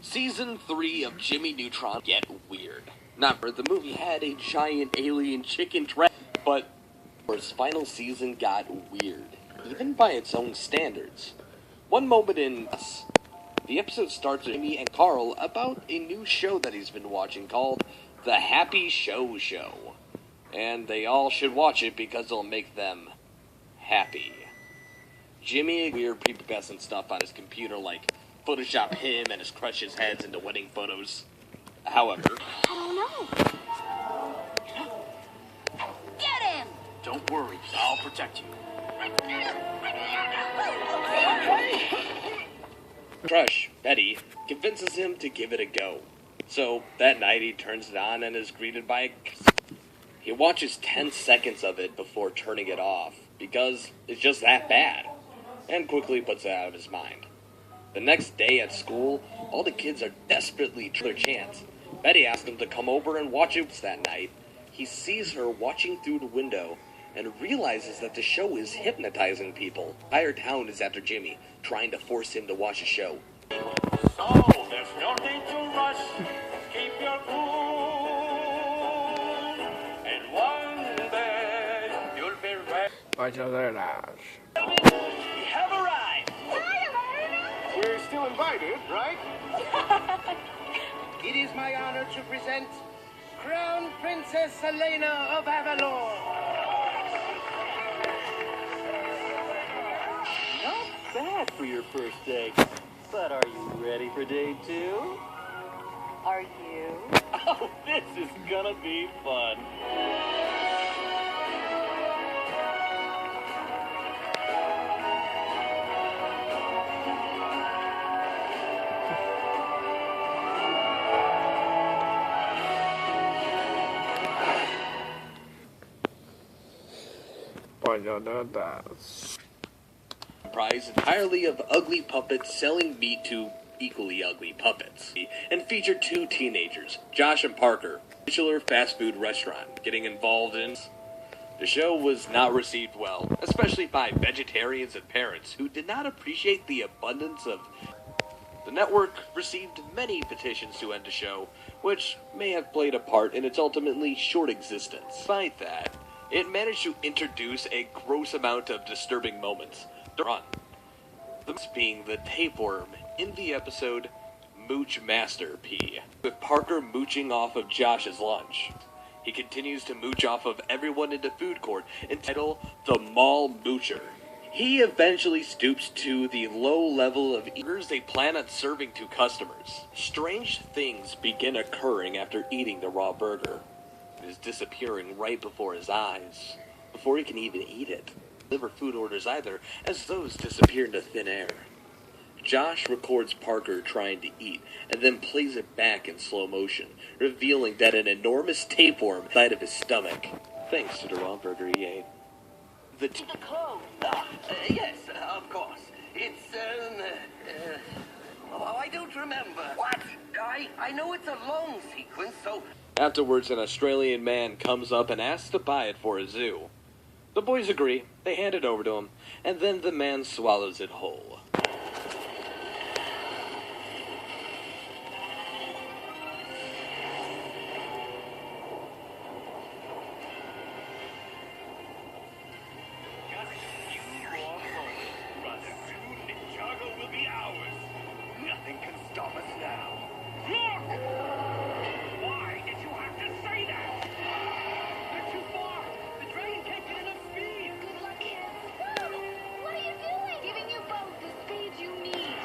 Season 3 of Jimmy Neutron get weird. Not where the movie had a giant alien chicken dragon, but where its final season got weird, even by its own standards. One moment in the episode starts with Jimmy and Carl about a new show that he's been watching called The Happy Show Show. And they all should watch it because it'll make them happy. Jimmy weird prepubescent stuff on his computer like Photoshop him and his crush's heads into wedding photos. However, I don't know. Get him! Don't worry, I'll protect you. Crush, Betty, convinces him to give it a go. So, that night he turns it on and is greeted by a... He watches 10 seconds of it before turning it off, because it's just that bad, and quickly puts it out of his mind. The next day at school, all the kids are desperately trying their chance. Betty asks them to come over and watch it that night. He sees her watching through the window and realizes that the show is hypnotizing people. The entire town is after Jimmy, trying to force him to watch a show. So, there's no need to rush. Keep your cool. And one day, you'll be ready. We have arrived. We're still invited, right? It is my honor to present Crown Princess Elena of Avalon. Not bad for your first day. But are you ready for day 2? Are you? Oh, this is gonna be fun. Comprised entirely of ugly puppets selling meat to equally ugly puppets, and featured 2 teenagers, Josh and Parker, a titular fast food restaurant, getting involved in. The show was not received well, especially by vegetarians and parents who did not appreciate the abundance of... The network received many petitions to end the show, which may have played a part in its ultimately short existence. Despite that, it managed to introduce a gross amount of disturbing moments. The being the tapeworm in the episode Mooch Master P, with Parker mooching off of Josh's lunch. He continues to mooch off of everyone in the food court, entitled The Mall Moocher. He eventually stoops to the low level of eaters they plan on serving to customers. Strange things begin occurring after eating the raw burger. It is disappearing right before his eyes, before he can even eat it. Deliver food orders either, as those disappear into thin air. Josh records Parker trying to eat, and then plays it back in slow motion, revealing that an enormous tapeworm inside of his stomach, thanks to the raw burger he ate. The code. Yes, of course. It's, I don't remember. What? I know it's a long sequence, so... Afterwards, an Australian man comes up and asks to buy it for a zoo. The boys agree, they hand it over to him, and then the man swallows it whole. Just a few more moments, brother. Soon Ninjago will be ours. Nothing can stop us now. Look! Why did you have to say that? They're too far. The dragon can't get enough speed. Good luck, kids. Whoa! What are you doing? Giving you both the speed you need.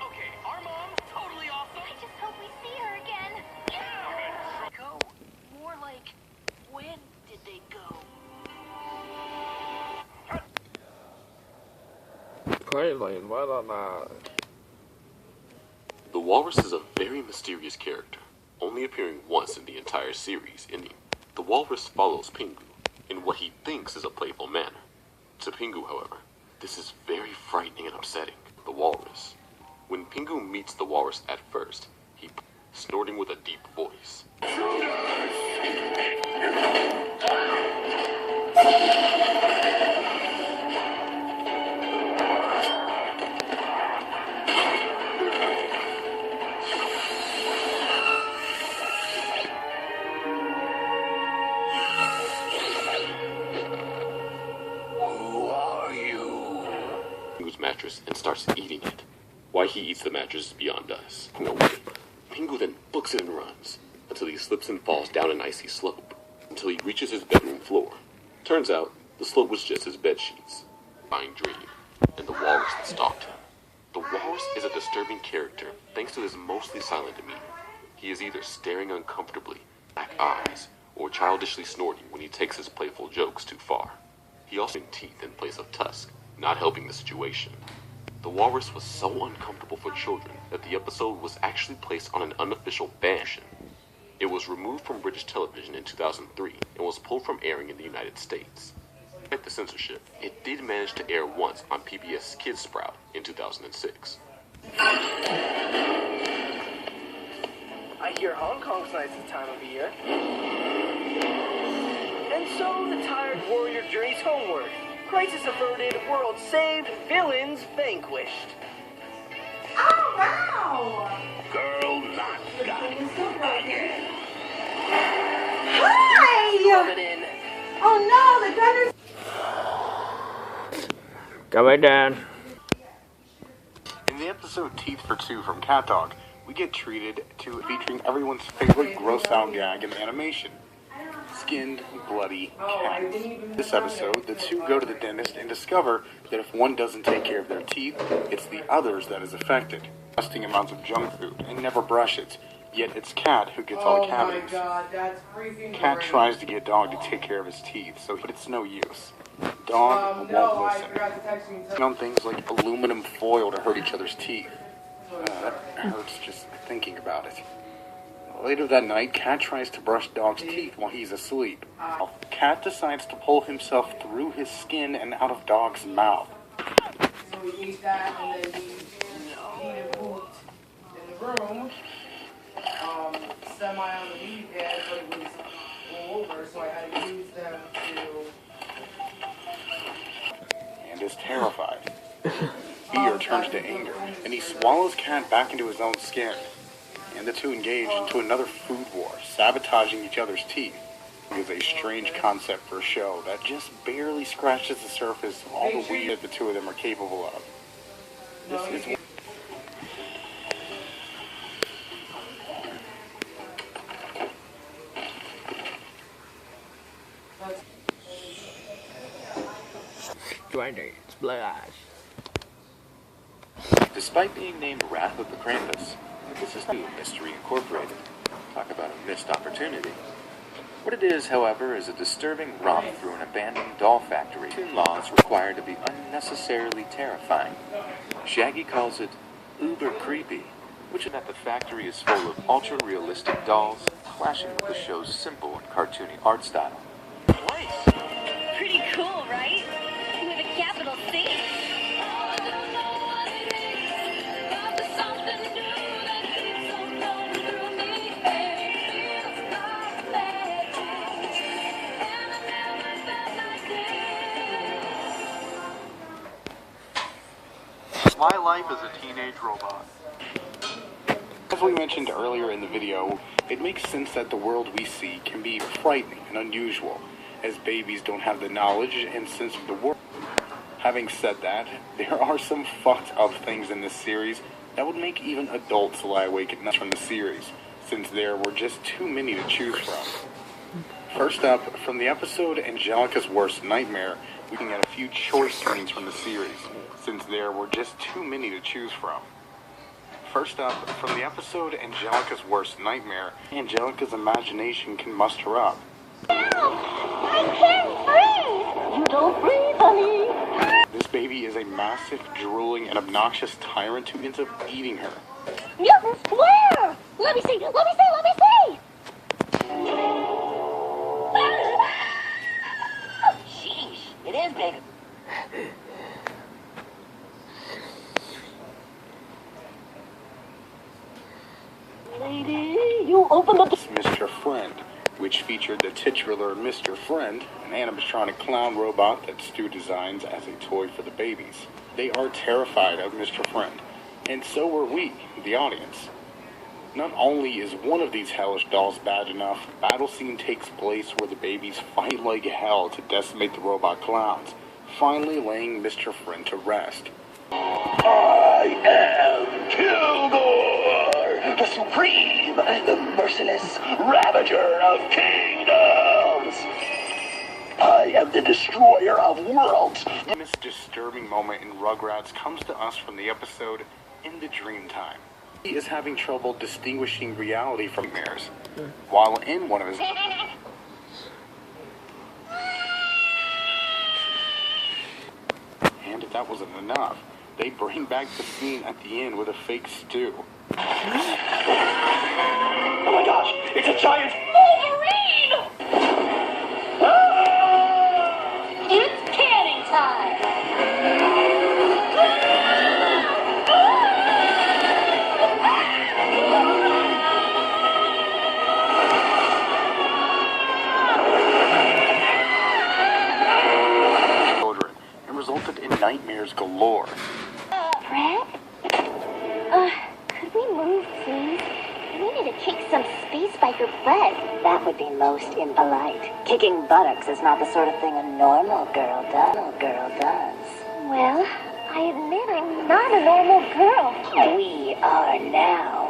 Okay, our mom's totally awesome. I just hope we see her again. Go. More like, when did they go? The Walrus is a very mysterious character, only appearing once in the entire series. The Walrus follows Pingu in what he thinks is a playful manner. To Pingu, however, this is very frightening and upsetting. The Walrus. When Pingu meets the Walrus at first, he snorting with a deep voice. mattress and starts eating it. Why he eats the mattress is beyond us. No way. Pingu then books it and runs, until he slips and falls down an icy slope, until he reaches his bedroom floor. Turns out, the slope was just his bed sheets. Fine dream, and the walrus that stalked him. The walrus is a disturbing character thanks to his mostly silent demeanor. He is either staring uncomfortably, black eyes, or childishly snorting when he takes his playful jokes too far. He also has teeth in place of tusk, not helping the situation. The walrus was so uncomfortable for children that the episode was actually placed on an unofficial ban. It was removed from British television in 2003 and was pulled from airing in the United States. Despite the censorship, it did manage to air once on PBS Kids Sprout in 2006. I hear Hong Kong's nice this time of the year. And so the tired warrior journeys homeward. Crisis averted, world saved, villains vanquished. Oh, wow! Girl, not guy. Hi! Rub it in. Oh no, the gunner's... Go right down. In the episode Teeth for Two from Cat Dog, we get treated to featuring everyone's favorite gross out gag in animation. Skinned, bloody cat. This episode, the two go to the dentist and discover that if one doesn't take care of their teeth, it's the others that is affected. Disgusting amounts of junk food and never brush it. Yet it's Cat who gets all the cavities. Oh my god, that's freaking Cat great. tries to get Dog to take care of his teeth, but it's no use. Dog won't No, I listen. forgot to text you. On things like aluminum foil to hurt each other's teeth. That hurts just thinking about it. Later that night, Cat tries to brush Dog's teeth while he's asleep. Cat decides to pull himself through his skin and out of Dog's mouth. So we ate that, and then we ate it pooped in the room. Semi on the weed pad, but it was all over, so I had to use them to... And is terrified. Fear turns to anger, and he swallows Cat back into his own skin. And the two engage into another food war, sabotaging each other's teeth. It is a strange concept for a show that just barely scratches the surface of all the weed that the two of them are capable of. This is It's Blood Eyes. Despite being named Wrath of the Krampus, this is new Mystery Incorporated. Talk about a missed opportunity. What it is, however, is a disturbing romp through an abandoned doll factory. Laws required to be unnecessarily terrifying. Shaggy calls it uber creepy, which is that the factory is full of ultra-realistic dolls, clashing with the show's simple and cartoony art style. Pretty cool, right? With a capital C. My life as a teenage robot. As we mentioned earlier in the video, it makes sense that the world we see can be frightening and unusual, as babies don't have the knowledge and sense of the world. Having said that, there are some fucked up things in this series that would make even adults lie awake at night from the series, since there were just too many to choose from. First up, from the episode Angelica's Worst Nightmare, we can get a few choice scenes from the series, since there were just too many to choose from. First up, from the episode Angelica's Worst Nightmare, Angelica's imagination can muster up. I can't breathe! You don't breathe, honey! This baby is a massive, drooling, and obnoxious tyrant who ends up eating her. Yeah, where? Let me see, let me see, let me see! Sheesh, it is big. Lady, you open the door. Mr. Friend, which featured the titular Mr. Friend, an animatronic clown robot that Stu designs as a toy for the babies. They are terrified of Mr. Friend, and so are we, the audience. Not only is one of these hellish dolls bad enough, battle scene takes place where the babies fight like hell to decimate the robot clowns, finally laying Mr. Friend to rest. I am Kilgore, the supreme and the merciless ravager of kingdoms. I am the destroyer of worlds. This disturbing moment in Rugrats comes to us from the episode Into Dreamtime. He is having trouble distinguishing reality from nightmares, while in one of his... And if that wasn't enough, they bring back the scene at the end with a fake stew. Oh my gosh, it's a giant Wolverine! It's canning time! Children, and resulted in nightmares galore. Brad? Could we move, please? We need to kick some space biker butt. That would be most impolite. Kicking buttocks is not the sort of thing a normal girl does. Well, I admit I'm not a normal girl. We are now.